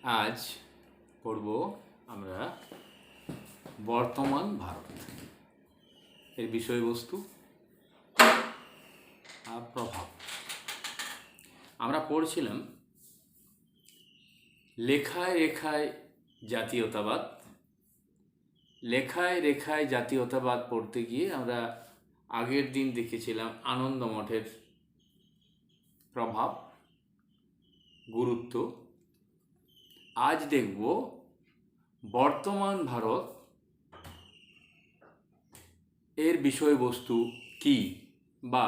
আজ পড়ব আমরা বর্তমান ভারত এর বিষয়বস্তু আর প্রভাব। আমরা পড়ছিলাম লেখায় রেখায় জাতীয়তাবাদ। লেখায় রেখায় জাতীয়তাবাদ পড়তে গিয়ে আমরা আগের দিন দেখেছিলাম আনন্দ মঠের প্রভাব, গুরুত্ব। আজ দেখব বর্তমান ভারত এর বিষয়বস্তু কি, বা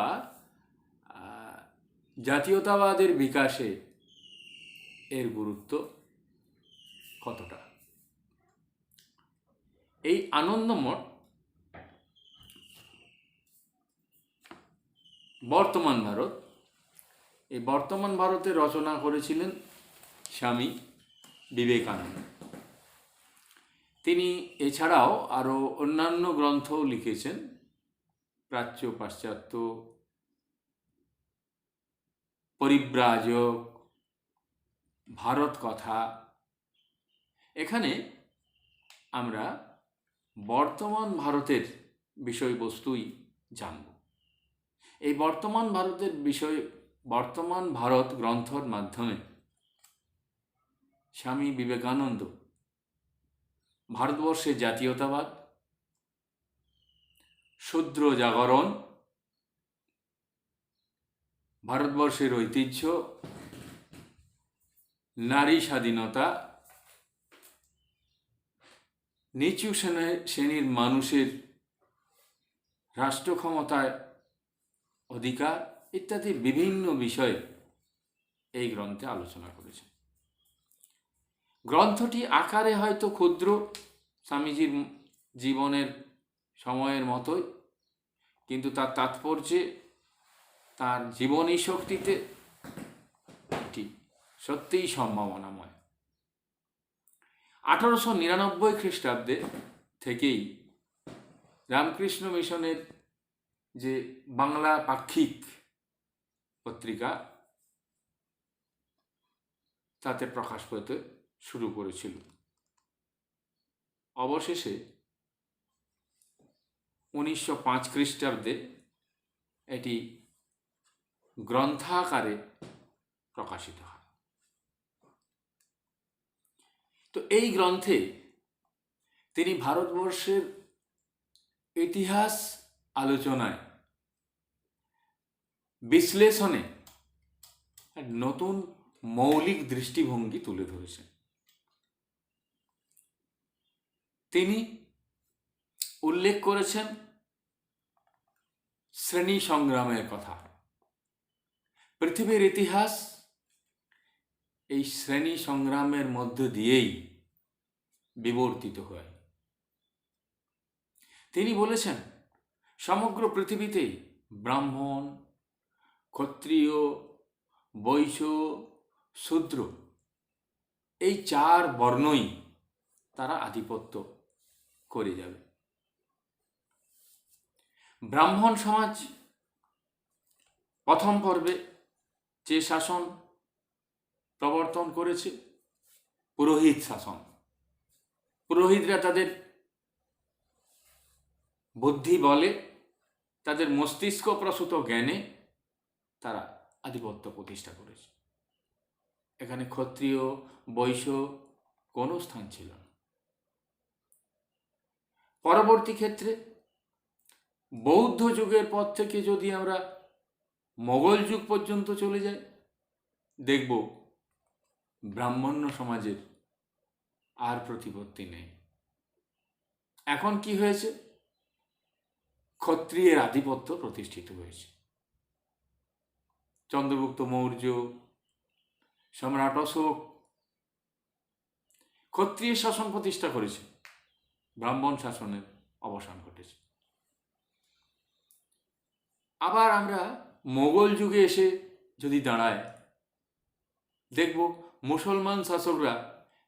জাতীয়তাবাদের বিকাশে এর গুরুত্ব কতটা। এই আনন্দমঠ বর্তমান ভারত, এই বর্তমান ভারতে রচনা করেছিলেন স্বামী বিবেকানন্দ। তিনি এছাড়াও আরও অন্যান্য গ্রন্থও লিখেছেন, প্রাচ্য পাশ্চাত্য, পরিব্রাজক, ভারত কথা। এখানে আমরা বর্তমান ভারতের বিষয়বস্তুই জানব। এই বর্তমান ভারতের বর্তমান ভারত গ্রন্থর মাধ্যমে স্বামী বিবেকানন্দ ভারতবর্ষের জাতীয়তাবাদ, শূদ্র জাগরণ, ভারতবর্ষের ঐতিহ্য, নারী স্বাধীনতা, নিচু শ্রেণীর মানুষের রাষ্ট্র ক্ষমতায় অধিকার ইত্যাদি বিভিন্ন বিষয়ে এই গ্রন্থে আলোচনা করেছে। গ্রন্থটি আকারে হয়তো ক্ষুদ্র, স্বামীজির জীবনের সময়ের মতোই, কিন্তু তার তাৎপর্যে, তার জীবনী শক্তিতে এটি সত্যিই সম্ভাবনাময়। 1899 খ্রিস্টাব্দে থেকেই রামকৃষ্ণ মিশনের যে বাংলা পাক্ষিক পত্রিকা, তাতে প্রকাশ পেতে শুরু করেছিল। অবশেষে 1905 খ্রিস্টাব্দে এটি গ্রন্থাকারে প্রকাশিত হয়। তো এই গ্রন্থে তিনি ভারতবর্ষের ইতিহাস আলোচনায়, বিশ্লেষণে এক নতুন মৌলিক দৃষ্টিভঙ্গি তুলে ধরেছেন। তিনি উল্লেখ করেছেন শ্রেণী সংগ্রামের কথা। পৃথিবীর ইতিহাস এই শ্রেণী সংগ্রামের মধ্য দিয়েই বিবর্তিত হয়। তিনি বলেছেন সমগ্র পৃথিবীতেই ব্রাহ্মণ, ক্ষত্রিয়, বৈশ্য, শূদ্র এই চার বর্ণই তারা আধিপত্য করে যাবে। ব্রাহ্মণ সমাজ প্রথম পর্বে যে শাসন প্রবর্তন করেছে, পুরোহিত শাসন। পুরোহিতরা তাদের বুদ্ধি বলে, তাদের মস্তিষ্ক প্রসূত জ্ঞানে তারা আধিপত্য প্রতিষ্ঠা করেছে। এখানে ক্ষত্রিয়, বৈশ্য কোনো স্থান ছিল না। পরবর্তী ক্ষেত্রে বৌদ্ধ যুগের পর থেকে যদি আমরা মোগল যুগ পর্যন্ত চলে যাই, দেখব ব্রাহ্মণ্য সমাজের আর প্রতিপত্তি নেই। এখন কি হয়েছে? ক্ষত্রিয়ের আধিপত্য প্রতিষ্ঠিত হয়েছে। চন্দ্রগুপ্ত মৌর্য, সম্রাট অশোক ক্ষত্রিয় শাসন প্রতিষ্ঠা করেছে, ব্রাহ্মণ শাসনের অবসান ঘটেছে। আবার আমরা মোগল যুগে এসে যদি দাঁড়ায়, দেখব মুসলমান শাসকরা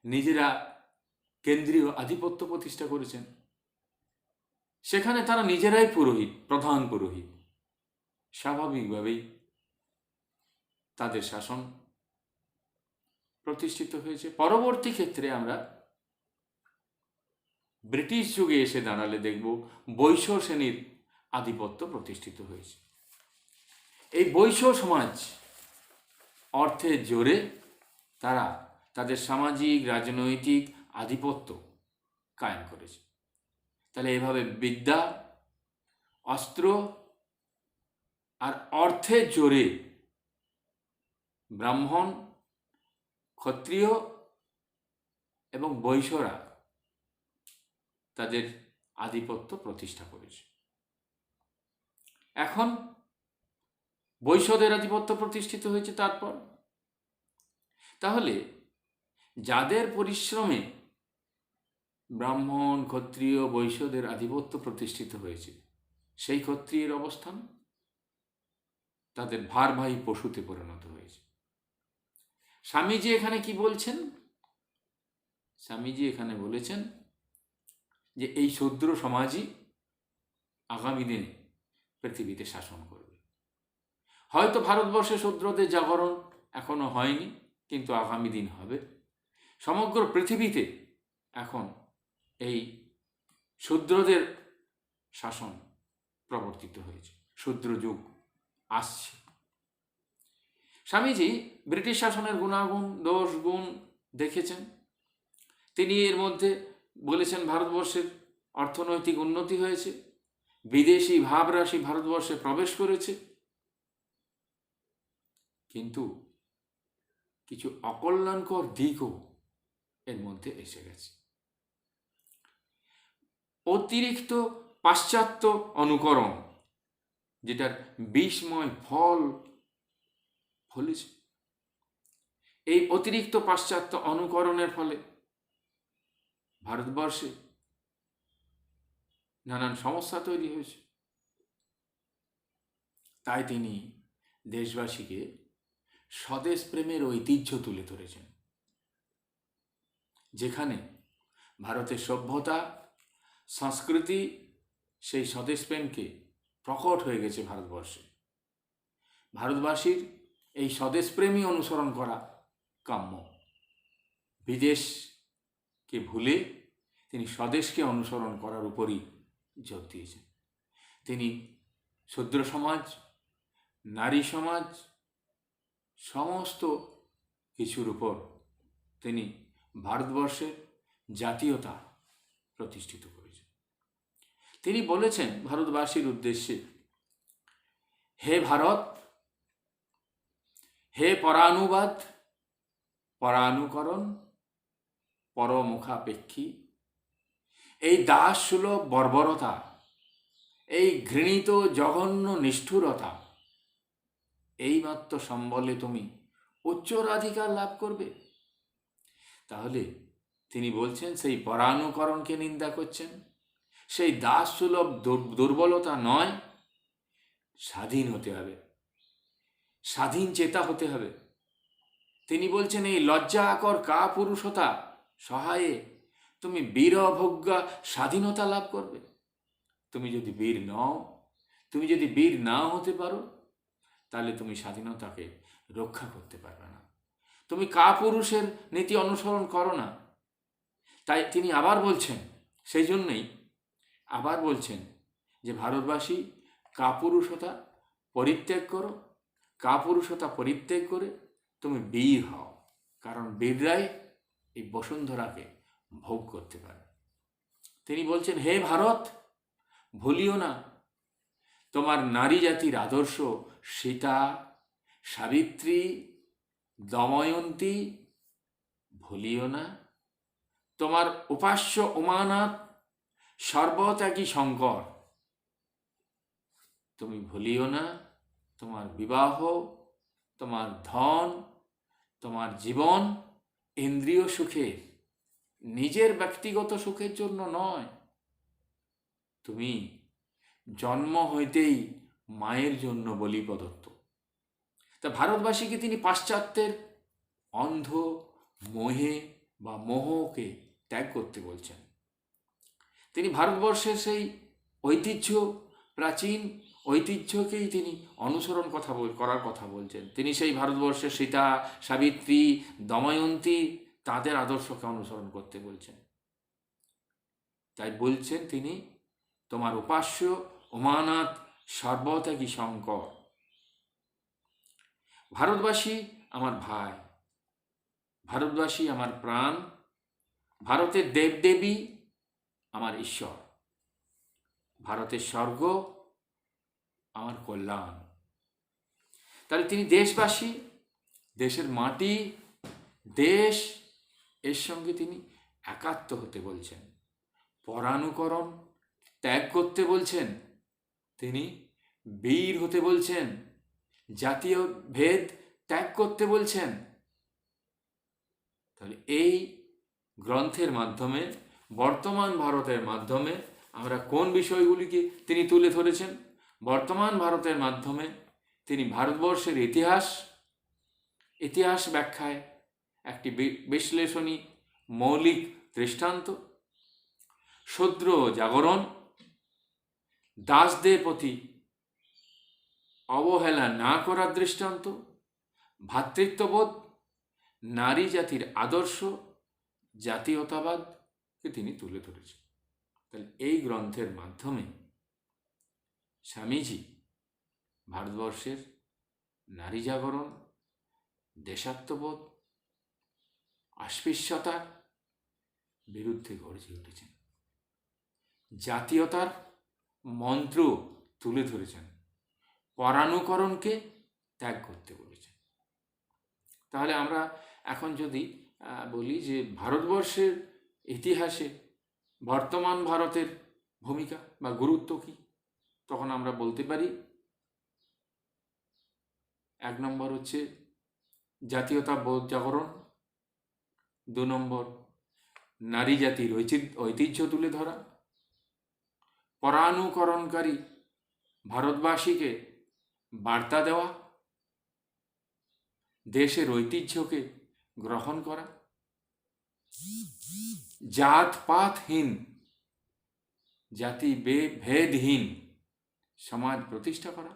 নিজেরা কেন্দ্রীয় আধিপত্য প্রতিষ্ঠা করেছেন। সেখানে তারা নিজেরাই পুরোহিত, প্রধান পুরোহিত। স্বাভাবিকভাবেই তাদের শাসন প্রতিষ্ঠিত হয়েছে। পরবর্তী ক্ষেত্রে আমরা ব্রিটিশ যুগে এসে দাঁড়ালে দেখব বৈশ্য শ্রেণীর আধিপত্য প্রতিষ্ঠিত হয়েছে। এই বৈশ্য সমাজ অর্থের জোরে তারা তাদের সামাজিক রাজনৈতিক আধিপত্য কায়েম করেছে। তাহলে এভাবে বিদ্যা, অস্ত্র আর অর্থের জোরে ব্রাহ্মণ, ক্ষত্রিয় এবং বৈশ্যরা তাদের আধিপত্য প্রতিষ্ঠা করেছে। এখন বৈশ্যদের আধিপত্য প্রতিষ্ঠিত হয়েছে। তারপর তাহলে যাদের পরিশ্রমে ব্রাহ্মণ, ক্ষত্রিয়, বৈশ্যদের আধিপত্য প্রতিষ্ঠিত হয়েছে, সেই ক্ষত্রিয়ের অবস্থান তাদের ভারবাহী পশুতে পরিণত হয়েছে। স্বামীজি এখানে কি বলছেন? স্বামীজি এখানে বলেছেন যে এই শূদ্র সমাজই আগামী দিনে পৃথিবীতে শাসন করবে। হয়তো ভারতবর্ষে শূদ্রদের জাগরণ এখনো হয়নি, কিন্তু আগামী দিন হবে। সমগ্র পৃথিবীতে এখন এই শূদ্রদের শাসন প্রবর্তিত হয়েছে, শূদ্র যুগ আসছে। স্বামীজি ব্রিটিশ শাসনের গুণাগুণ, দোষ, গুণ দেখেছেন। তিনি এর মধ্যে বলেছেন ভারতবর্ষের অর্থনৈতিক উন্নতি হয়েছে, বিদেশি ভাবরাশি ভারতবর্ষে প্রবেশ করেছে, কিন্তু কিছু অকল্যাণকর দিকও এর মধ্যে এসে গেছে। অতিরিক্ত পাশ্চাত্য অনুকরণ, যেটার বিষময় ফল ফলেছে, এই অতিরিক্ত পাশ্চাত্য অনুকরণের ফলে ভারতবর্ষে নানান সমস্যা তৈরি হয়েছে। তাই তিনি দেশবাসীকে স্বদেশ প্রেমের ঐতিহ্য তুলে ধরেছেন, যেখানে ভারতের সভ্যতা, সংস্কৃতি, সেই স্বদেশ প্রেমকে প্রকট হয়ে গেছে ভারতবর্ষে। ভারতবাসীর এই স্বদেশ প্রেমই অনুসরণ করা কাম্য। বিদেশকে ভুলে তিনি স্বদেশকে অনুসরণ করার উপরই জোর দিয়েছেন। তিনি শূদ্র সমাজ, নারী সমাজ, সমস্ত কিছুর উপর তিনি ভারতবর্ষের জাতীয়তা প্রতিষ্ঠিত করেছেন। তিনি বলেছেন ভারতবাসীর উদ্দেশ্যে, হে ভারত, হে পরানুবাদ, পরানুকরণ, পরমুখাপেক্ষী, এই দাসসুলভ বর্বরতা, এই ঘৃণিত জঘন্য নিষ্ঠুরতা, এইমাত্র সম্বলে তুমি উচ্চরাধিকার লাভ করবে। তাহলে তিনি বলছেন সেই পরানুকরণকে নিন্দা করছেন, সেই দাসসুলভ দুর্বলতা নয়, স্বাধীন হতে হবে, স্বাধীন চেতা হতে হবে। তিনি বলছেন এই লজ্জাকর কাপুরুষতা সহায়ে তুমি বীরভোগ্যা স্বাধীনতা লাভ করবে। তুমি যদি বীর নও, তুমি যদি বীর না হতে পারো, তাহলে তুমি স্বাধীনতাকে রক্ষা করতে পারবে না। তুমি কাপুরুষের নীতি অনুসরণ করো না। তাই তিনি আবার বলছেন, সেই জন্যই আবার বলছেন যে ভারতবাসী কাপুরুষতা পরিত্যাগ করো, কাপুরুষতা পরিত্যাগ করে তুমি বীর হও, কারণ বীররাই এই বসুন্ধরাকে ভোগ করতে পারে। তিনি বলছেন, হে ভারত, ভুলিও না তোমার নারী জাতির আদর্শ সীতা, সাবিত্রী, দময়ন্তী, ভুলিও না তোমার উপাস্য উমানাথ, সর্বত্যাগী শঙ্কর। তুমি ভুলিও না তোমার বিবাহ, তোমার ধন, তোমার জীবন ইন্দ্রিয় সুখের, নিজের ব্যক্তিগত সুখের জন্য নয়। তুমি জন্ম হইতেই মায়ের জন্য বলি প্রদত্ত। তা ভারতবাসীকে তিনি পাশ্চাত্যের অন্ধ মোহে বা মোহকে ত্যাগ করতে বলছেন। তিনি ভারতবর্ষের সেই ঐতিহ্য, প্রাচীন ঐতিহ্যকেই তিনি অনুসরণ করার কথা বলছেন। তিনি সেই ভারতবর্ষের সীতা, সাবিত্রী, দময়ন্তী তাদের আদর্শকে অনুসরণ করতে বলছেন। তাই বলছেন তিনি, তোমার উপাস্য উমানাথ সর্বত্যাগী শঙ্কর। ভারতবাসী আমার ভাই, ভারতবাসী আমার প্রাণ, ভারতের দেবদেবী আমার ঈশ্বর, ভারতের স্বর্গ আমার কল্যাণ। তাহলে তিনি দেশবাসী, দেশের মাটি, দেশ এর সঙ্গে তিনি একাত্ম হতে বলছেন, পরানুকরণ ত্যাগ করতে বলছেন, তিনি বীর হতে বলছেন, জাতীয় ভেদ ত্যাগ করতে বলছেন। তাহলে এই গ্রন্থের মাধ্যমে, বর্তমান ভারতের মাধ্যমে আমরা কোন বিষয়গুলিকে তিনি তুলে ধরেছেন? বর্তমান ভারতের মাধ্যমে তিনি ভারতবর্ষের ইতিহাস ব্যাখ্যায় একটি বিশ্লেষণী মৌলিক দৃষ্টান্ত, শূদ্র জাগরণ, দাসদের প্রতি অবহেলা না করার দৃষ্টান্ত, ভ্রাতৃত্ববোধ, নারী জাতির আদর্শ, জাতীয়তাবাদকে তিনি তুলে ধরেছেন। তাহলে এই গ্রন্থের মাধ্যমে স্বামীজি ভারতবর্ষের নারী জাগরণ, দেশাত্মবোধ, অস্পৃশ্যতার বিরুদ্ধে গর্জে উঠেছেন, জাতীয়তার মন্ত্র তুলে ধরেছেন, পরানুকরণকে ত্যাগ করতে বলেছেন। তাহলে আমরা এখন যদি বলি যে ভারতবর্ষের ইতিহাসে বর্তমান ভারতের ভূমিকা বা গুরুত্ব কী, তখন আমরা বলতে পারি 1 নম্বর হচ্ছে জাতীয়তাবোধ জাগরণ, 2 নম্বর নারী জাতির ঐতিহ্য তুলে ধরা, পরানুকরণকারী ভারতবাসীকে বার্তা দেওয়া, দেশের ঐতিহ্যকে গ্রহণ করা, জাতপাতহীন, জাতি ভেদহীন সমাজ প্রতিষ্ঠা করা,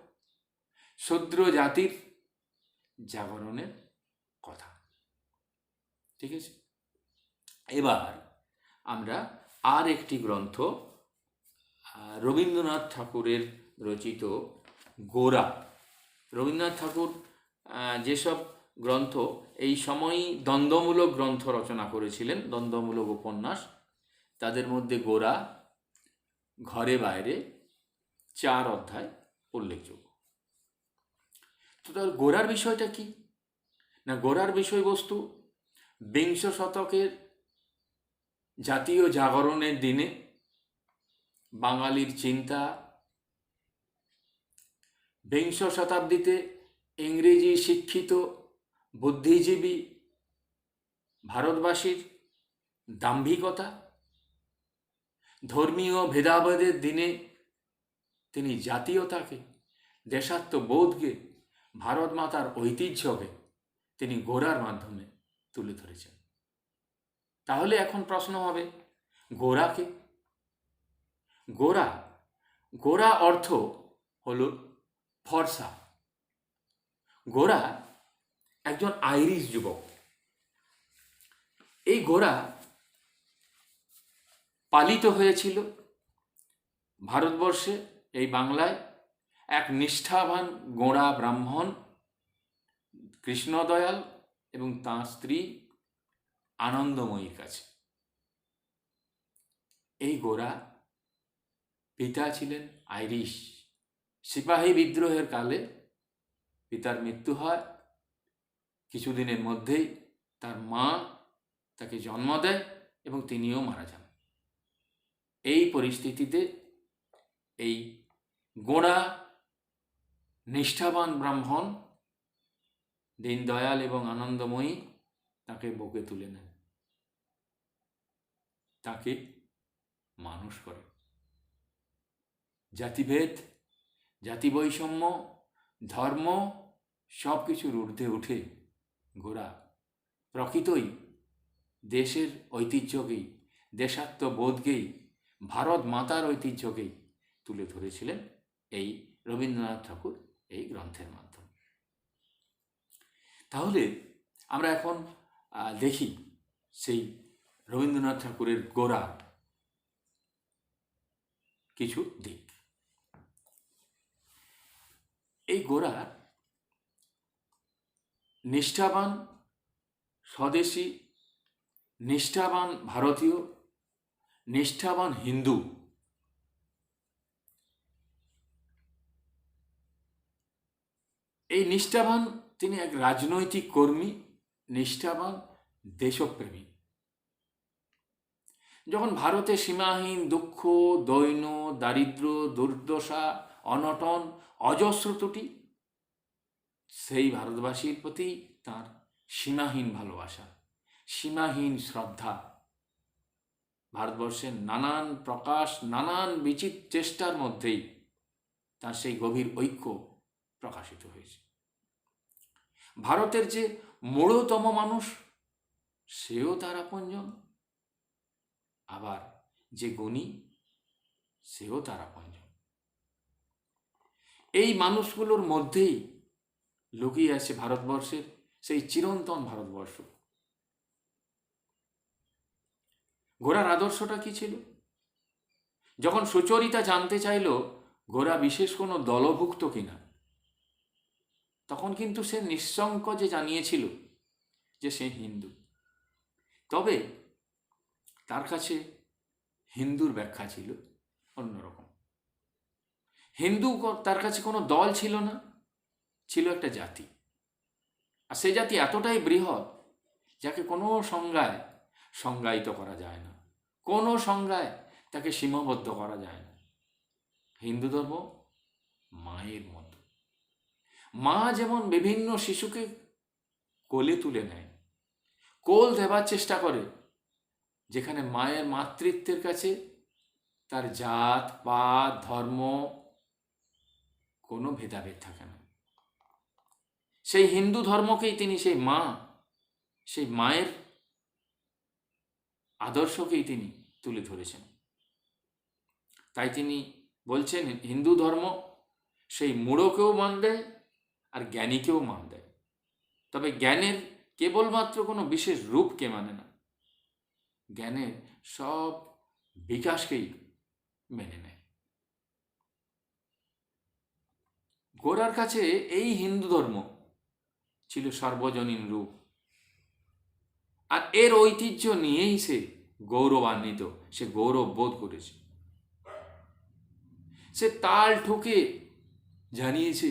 শূদ্র জাতির জাগরণের কথা। ঠিক আছে, এবার আমরা আর একটি গ্রন্থ, রবীন্দ্রনাথ ঠাকুরের রচিত গোরা। রবীন্দ্রনাথ ঠাকুর যেসব গ্রন্থ এই সময়ই দ্বন্দ্বমূলক গ্রন্থ রচনা করেছিলেন, দ্বন্দ্বমূলক উপন্যাস, তাদের মধ্যে গোরা, ঘরে বাইরে 4 অধ্যায় উল্লেখযোগ্য। তো তাহলে গোরার বিষয়টা কি না, গোরার বিষয়বস্তু বিংশ শতকের জাতীয় জাগরণের দিনে বাঙালির চিন্তা, বিংশ শতাব্দীতে ইংরেজি শিক্ষিত বুদ্ধিজীবী ভারতবাসীর দাম্ভিকতা, ধর্মীয় ভেদাভেদের দিনে তিনি জাতীয়তাকে, দেশাত্মবোধকে, ভারত মাতার ঐতিহ্যকে তিনি গোরার মাধ্যমে তুলে ধরেছেন। তাহলে এখন প্রশ্ন হবে, গোরাকে? গোরা অর্থ হলো ফর্সা। গোরা একজন আইরিশ যুবক। এই গোরা পালিত হয়েছিল ভারতবর্ষে, এই বাংলায়, এক নিষ্ঠাবান গোঁড়া ব্রাহ্মণ কৃষ্ণদয়াল এবং তাঁর স্ত্রী আনন্দময়ীর কাছে। এই গোরা পিতা ছিলেন আইরিশ। সিপাহী বিদ্রোহের কালে পিতার মৃত্যু হয়, কিছুদিনের মধ্যেই তার মা তাকে জন্ম দেয় এবং তিনিও মারা যান। এই পরিস্থিতিতে এই গোঁড়া নিষ্ঠাবান ব্রাহ্মণ দীনদয়াল এবং আনন্দময়ী তাকে বুকে তুলে নেন, তাকে মানুষ করে। জাতিভেদ, জাতি বৈষম্য, ধর্ম সব কিছুর ঊর্ধ্বে উঠে গোরা প্রকৃতই দেশের ঐতিহ্যকেই, দেশাত্মবোধকেই, ভারত মাতার ঐতিহ্যকেই তুলে ধরেছিলেন এই রবীন্দ্রনাথ ঠাকুর এই গ্রন্থের মাধ্যমে। তাহলে আমরা এখন দেখি সেই রবীন্দ্রনাথ ঠাকুরের গোড়ার কিছু দিক। এই গোড়ার নিষ্ঠাবান স্বদেশী, নিষ্ঠাবান ভারতীয়, নিষ্ঠাবান হিন্দু, এই নিষ্ঠাবান তিনি এক রাজনৈতিক কর্মী, নিষ্ঠাবান দেশপ্রেমী। যখন ভারতে সীমাহীন দুঃখ, দৈন্য, দারিদ্র, দুর্দশা, অনটন, অজস্র ত্রুটি, সেই ভারতবাসীর প্রতি তার সীমাহীন ভালোবাসা, সীমাহীন শ্রদ্ধা, ভারতবর্ষের নানান প্রকাশ, নানান বিচিত্র চেষ্টার মধ্যেই তার সেই গভীর ঐক্য প্রকাশিত হয়েছে। ভারতের যে মূঢ়তম মানুষ, সেও তার আপনজন, আবার যে গুণী, সেও তার আপনজন। এই মানুষগুলোর মধ্যেই লুকিয়ে আছে ভারতবর্ষের সেই চিরন্তন ভারতবর্ষ। গোরার আদর্শটা কি ছিল? যখন সুচরিতা জানতে চাইল গোরা বিশেষ কোনো দলভুক্ত কিনা, তখন কিন্তু সে নিঃসংকোচে জানিয়েছিল যে সে হিন্দু। তবে তার কাছে হিন্দুর ব্যাখ্যা ছিল অন্যরকম। হিন্দু তার কাছে কোনো দল ছিল না, ছিল একটা জাতি। আর সেই জাতি এতটাই বৃহৎ যাকে কোনো সংজ্ঞায় সংজ্ঞায়িত করা যায় না, কোনো সংজ্ঞায় তাকে সীমাবদ্ধ করা যায় না। হিন্দু ধর্ম মায়ের মতো। মা যেমন বিভিন্ন শিশুকে কোলে তুলে নেয়, কোল দেবার চেষ্টা করে, যেখানে মায়ের মাতৃত্বের কাছে তার জাত, পাত, ধর্ম কোনো ভেদাভেদ থাকে না। সেই হিন্দু ধর্মকেই তিনি সেই মা, সেই মায়ের আদর্শকেই তিনি তুলে ধরেছেন। তাই তিনি বলছেন হিন্দু ধর্ম সেই মূঢ়কেও মান দেয় আর জ্ঞানীকেও মান দেয়, তবে জ্ঞানের কেবলমাত্র কোনো বিশেষ রূপকে মানে না, জ্ঞানের সব বিকাশকেই মেনে নেয়। গোরার কাছে এই হিন্দু ধর্ম ছিল সর্বজনীন রূপ, আর এর ঐতিহ্য নিয়েই সে গৌরবান্বিত, সে গৌরব বোধ করেছে। সে তাল ঠুকে জানিয়েছে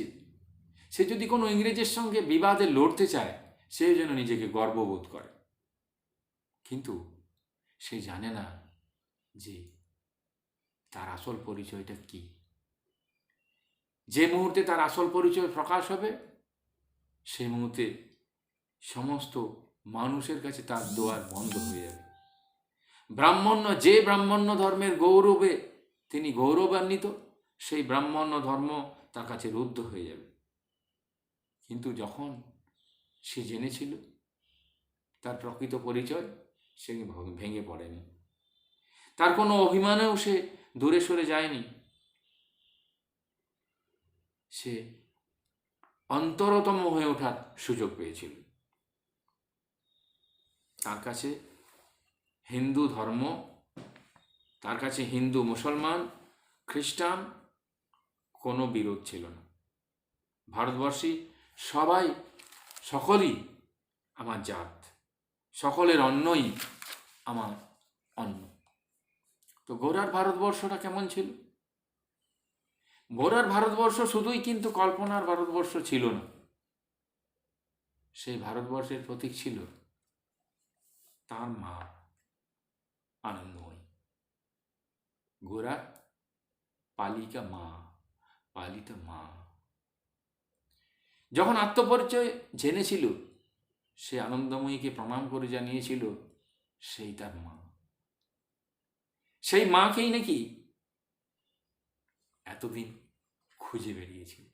সে যদি কোনো ইংরেজের সঙ্গে বিবাদে লড়তে চায়, সে যেন নিজেকে গর্ববোধ করে। কিন্তু সে জানে না যে তার আসল পরিচয়টা কি। যে মুহূর্তে তার আসল পরিচয় প্রকাশ হবে, সেই মুহূর্তে সমস্ত মানুষের কাছে তার দুয়ার বন্ধ হয়ে যাবে। যে ব্রাহ্মণ্য ধর্মের গৌরবে তিনি গৌরবান্বিত, সেই ব্রাহ্মণ্য ধর্ম তার কাছে রুদ্ধ হয়ে যাবে। কিন্তু যখন সে জেনেছিল তার প্রকৃত পরিচয়, সে ভেঙে পড়েনি, তার কোনো অভিমানেও সে দূরে সরে যায়নি। সে অন্তরতম হয়ে ওঠার সুযোগ পেয়েছিল। তার কাছে হিন্দু ধর্ম, তার কাছে হিন্দু, মুসলমান, খ্রিস্টান কোনো বিরোধ ছিল না। ভারতবর্ষী সকলেই আমার জাত, সকলের অন্নই আমার অন্ন। তো গোরার ভারতবর্ষটা কেমন ছিল? গোরার ভারতবর্ষ শুধুই কিন্তু কল্পনার ভারতবর্ষ ছিল না, সেই ভারতবর্ষের প্রতীক ছিল তার মা আনন্দময়ী। গোরা পালিকা মা, পালিতা মা। যখন আত্মপরিচয় জেনেছিল, সে আনন্দময়ীকে প্রণাম করে জানিয়েছিল সেই তার মা। সেই মাকেই নাকি এতদিন খুঁজে বেরিয়েছিল।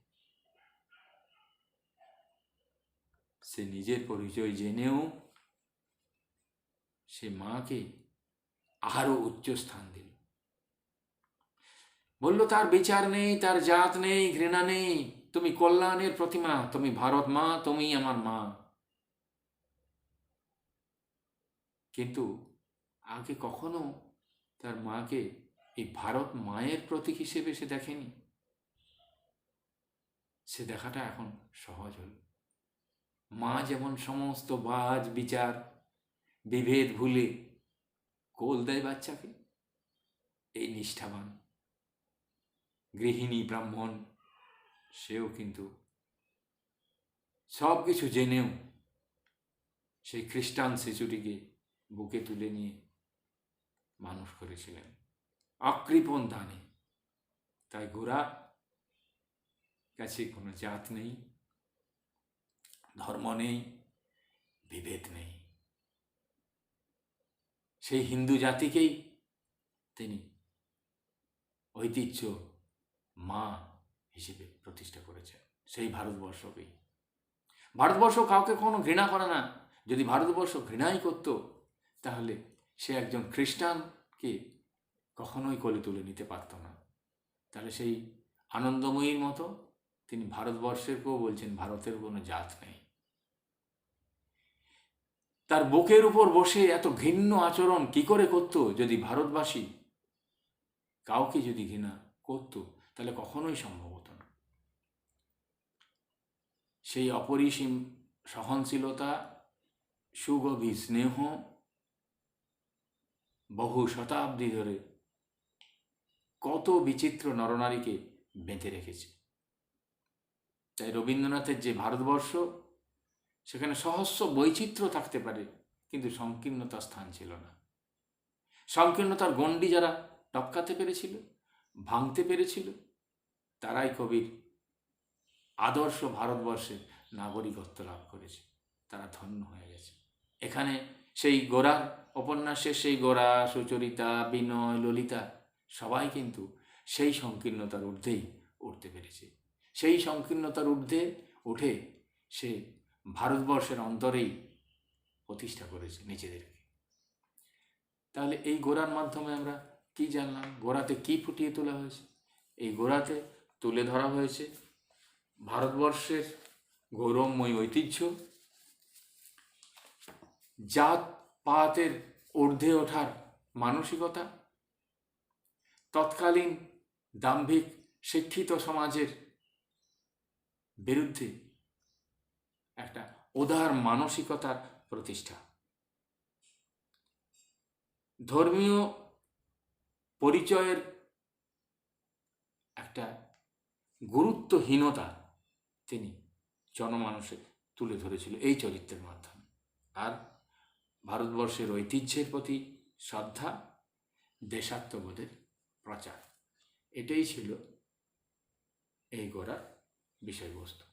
সে নিজের পরিচয় জেনেও সে মাকে আরো উচ্চ স্থান দিল। বলল তার বিচার নেই, তার জাত নেই, ঘৃণা নেই, তুমি কল্যাণের প্রতিমা, তুমি ভারত মা, তুমি আমার মা। কিন্তু আগে কখনো তার মাকে এই ভারত মায়ের প্রতীক হিসেবে সে দেখেনি। সে দেখাটা এখন সহজ হল। মা যেমন সমস্ত বাজ বিচার বিভেদ ভুলে কোল দেয় বাচ্চাকে, এই নিষ্ঠাবান গৃহিণী ব্রাহ্মণ সেও কিন্তু সব কিছু জেনেও সেই খ্রিস্টান শিশুটিকে বুকে তুলে নিয়ে মানুষ করেছিলেন অকৃপণ দানে। তাই গোরার কাছে কোনো জাত নেই, ধর্ম নেই, বিভেদ নেই। সেই হিন্দু জাতিকেই তিনি ঐতিহ্য মা হিসেবে প্রতিষ্ঠা করেছেন, সেই ভারতবর্ষকেই। ভারতবর্ষ কাউকে কোনো ঘৃণা করে না। যদি ভারতবর্ষ ঘৃণাই করত, তাহলে সে একজন খ্রিস্টানকে কখনোই কোলে তুলে নিতে পারত না। তাহলে সেই আনন্দময়ীর মতো তিনি ভারতবর্ষেরকেও বলছেন ভারতের কোনো জাত নেই। তার বুকের উপর বসে এত ঘৃণ্য আচরণ কি করে করত? যদি ভারতবাসী কাউকে যদি ঘৃণা করত, তাহলে কখনোই সম্ভব হতো না। সেই অপরিসীম সহনশীলতা, সুগভীর স্নেহ বহু শতাব্দী ধরে কত বিচিত্র নরনারীকে বেঁধে রেখেছে। তাই রবীন্দ্রনাথের যে ভারতবর্ষ, সেখানে সহস্র বৈচিত্র্য থাকতে পারে, কিন্তু সংকীর্ণতার স্থান ছিল না। সংকীর্ণতার গণ্ডি যারা টপকাতে পেরেছিল, ভাঙতে পেরেছিল, তারাই কবির আদর্শ ভারতবর্ষের নাগরিকত্ব লাভ করেছে, তারা ধন্য হয়ে গেছে। এখানে সেই গোরার উপন্যাসে সেই গোরা, সুচরিতা, বিনয়, ললিতা সবাই কিন্তু সেই সংকীর্ণতার ঊর্ধ্বেই উঠতে পেরেছে। সেই সংকীর্ণতার ঊর্ধ্বে উঠে সে ভারতবর্ষের অন্তরেই প্রতিষ্ঠা করেছে নিজেদেরকে। তাহলে এই গোরার মাধ্যমে আমরা কি জানলাম? গোরাতে কি ফুটিয়ে তোলা হয়েছে? এই গোরাতে তুলে ধরা হয়েছে ভারতবর্ষের গৌরবময় ঐতিহ্য, জাত পাতের ঊর্ধ্বে ওঠার মানসিকতা, তৎকালীন দাম্ভিক শিক্ষিত সমাজের বিরুদ্ধে একটা উদার মানসিকতার প্রতিষ্ঠা, ধর্মীয় পরিচয়ের একটা গুরুত্বহীনতা তিনি জনমানসে তুলে ধরেছিল এই চরিত্রের মাধ্যমে। আর ভারতবর্ষের ঐতিহ্যের প্রতি শ্রদ্ধা, দেশাত্মবোধের প্রচার, এটাই ছিল এই গোরার বিষয়বস্তু।